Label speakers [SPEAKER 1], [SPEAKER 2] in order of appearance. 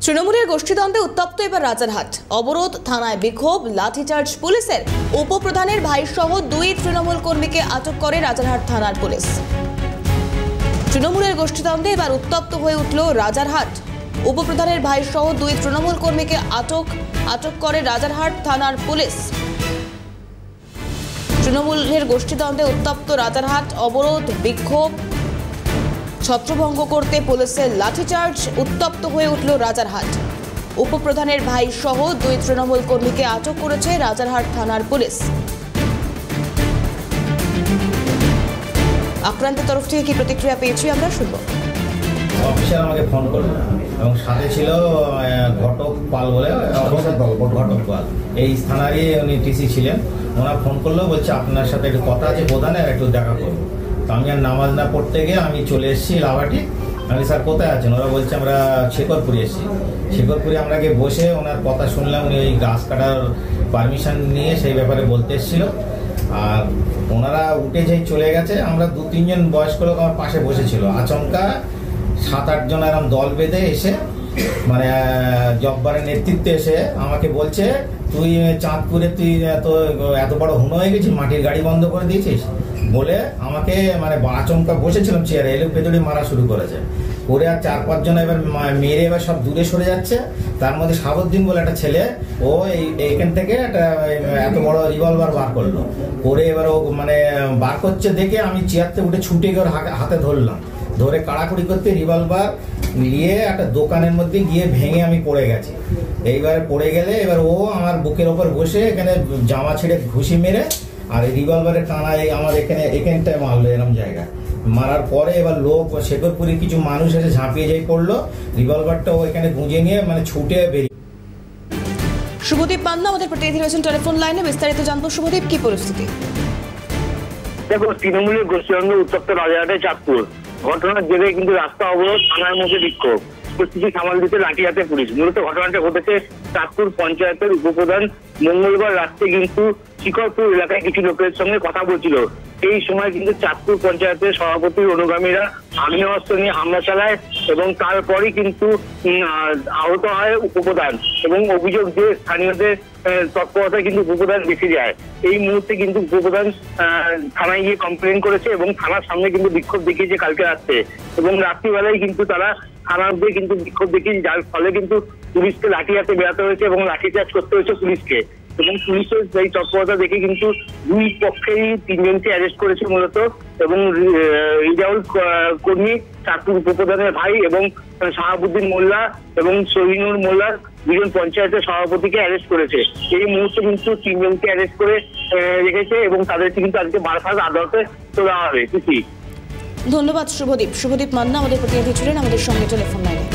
[SPEAKER 1] তৃণমূলের গোষ্ঠীদ্বন্দ্বে উত্তপ্ত এবার রাজারহাট। অবরোধ, থানায় বিক্ষোভ, লাঠিচার্জ পুলিশের। উপপ্রধানের ভাইসহ 2 তৃণমূল কর্মীকে আটক করে রাজারহাট থানার পুলিশ। তৃণমূলের গোষ্ঠীদ্বন্দ্বে এবার উত্তপ্ত হয়ে উঠল রাজারহাট। উপপ্রধানের ভাইসহ 2 তৃণমূল কর্মীকে আটক করে রাজারহাট থানার পুলিশ। তৃণমূলের গোষ্ঠীদ্বন্দ্বে উত্তপ্ত রাজারহাট। অবরোধ, বিক্ষোভ, ছত্রভঙ্গ করতে পুলিশের লাঠিচার্জ। উত্তপ্ত হয়ে উঠল রাজারহাট। উপপ্রধানের ভাই সহ 2 তৃণমূল কর্মীকে আটক করেছে রাজারহাট থানার পুলিশ। আক্রান্তের তরফ থেকে কি প্রতিক্রিয়া পেয়েছি আমরা শুনবো।
[SPEAKER 2] অফিসার আমাকে ফোন করলো এবং সাথে ছিল ঘটক পাল বলে, ঘটক পাল এই থানারই উনি টিসি ছিলেন। ওনার ফোন করলো, বলছে আপনার সাথে একটু কথা আছে প্রধানের, একটু দেখা করবো। তো আমি আর নামাজ না পড়তে গিয়ে আমি চলে এসেছি লাভাটি। আমি স্যার কোথায় আছেন? ওরা বলছে আমরা শেখরপুরে এসেছি। শেখরপুরে আমরা গিয়ে বসে ওনার কথা শুনলাম। উনি ওই গাছ কাটার পারমিশন নিয়ে সেই ব্যাপারে বলতে এসেছিল। আর ওনারা উঠে যেই চলে গেছে, আমরা 2-3 জন বয়স্ক লোক আমার পাশে বসেছিল। আচমকা 7-8 জন এরকম দল বেঁধে এসে, মানে জব্বারের নেতৃত্বে এসে আমাকে বলছে, তুই চাঁদপুরে তুই এত বড় হুনো হয়ে গেছিস, মাটির গাড়ি বন্ধ করে দিয়েছিস বলে আমাকে মানে আচমকা বসেছিলাম চেয়ারে, এলো পেতড়ি মারা শুরু করেছে। করে আর 4-5 জন এবার মেরে এবার সব দূরে সরে যাচ্ছে। তার মধ্যে সাবুদ্দিন বলে একটা ছেলে, ও এইখান থেকে একটা এত বড় রিভলভার বার করলো। করে এবার ও মানে বার করছে দেখে আমি চেয়ারতে উঠে ছুটে গিয়ে হাতে ধরলাম। ধরে কাড়াকুড়ি করতে রিভলভার নিয়ে একটা দোকানের মধ্যে গিয়ে ভেঙে আমি পড়ে গেছি। এইবারে পড়ে গেলে এবার ও আমার বুকের ওপর বসে এখানে জামা ছেড়ে ঘুষি মেরে আর রিভলভারের টানায় আমার এখানটায় মারলো, এরকম জায়গায় মারার পরে এবার লোক শেখরপুরে কিছু মানুষ এসে ঝাঁপিয়ে যাই পড়লো। রিভলভারটা ও এখানে গুঁজে নিয়ে মানে ছুটে বেরিয়ে।
[SPEAKER 1] শুভদীপ পান্না আমাদের প্রতিনিধি রয়েছেন টেলিফোন লাইনে, বিস্তারিত জানবো। শুভদীপ, কি পরিস্থিতি?
[SPEAKER 3] দেখো, তৃণমূলের গোষ্ঠীদ্বন্দ্ব উত্তপ্ত রাজারহাটে চাঁদপুর। ঘটনার জেরে কিন্তু রাস্তা অবরোধ, থানার মধ্যে বিক্ষোভ, পরিস্থিতি সামাল দিতে লাঠি হাতে পুলিশ। মূলত ঘটনাটা ঘটেছে চাঁদপুর পঞ্চায়েতের উপপ্রধান মঙ্গলবার রাত্রে কিন্তু শিকরপুর এলাকায় কিছু লোকের সঙ্গে কথা বলছিল। এই সময় কিন্তু চাঁদপুর পঞ্চায়েতের সভাপতির অনুগামীরা আগ্নেয়াস্ত্র নিয়ে হামলা চালায় এবং তারপরই কিন্তু আহত হয় উপপ্রধান। এবং অভিযোগ যে স্থানীয়দের তৎপরতায় কিন্তু উপপ্রধান বেঁচে যায়। এই মুহূর্তে কিন্তু উপপ্রধান থানায় গিয়ে কমপ্লেন করেছে এবং থানার সামনে কিন্তু বিক্ষোভ দেখিয়েছে কালকে রাত্রে। এবং রাত্রিবেলায় কিন্তু তারা থানার দিয়ে কিন্তু বিক্ষোভ দেখিয়েছে, যার ফলে কিন্তু পুলিশকে লাঠি হাতে বেরাতে হয়েছে এবং লাঠিচার্জ করতে হয়েছে পুলিশকে। এবং পুলিশের এই তৎপরতা দেখে কিন্তু 2 পক্ষেই 3 জনকে অ্যারেস্ট করেছে মূলত। এবং রিজাউল কর্মী, চাঁদপুর উপপ্রধানের ভাই, এবং শাহাবুদ্দিন মোল্লা এবং শহীনুর মোল্লা 2 জন পঞ্চায়েতের সভাপতিকে অ্যারেস্ট করেছে। এই মুহূর্তে কিন্তু 3 জনকে অ্যারেস্ট করে রেখেছে এবং তাদেরকে কিন্তু আজকে বারফাস আদালতে তোলা হবে।
[SPEAKER 1] ধন্যবাদ শুভদীপ। শুভদীপ মান্না আমাদের প্রতিনিধি ছিলেন আমাদের সঙ্গে টেলিফোন লাইনে।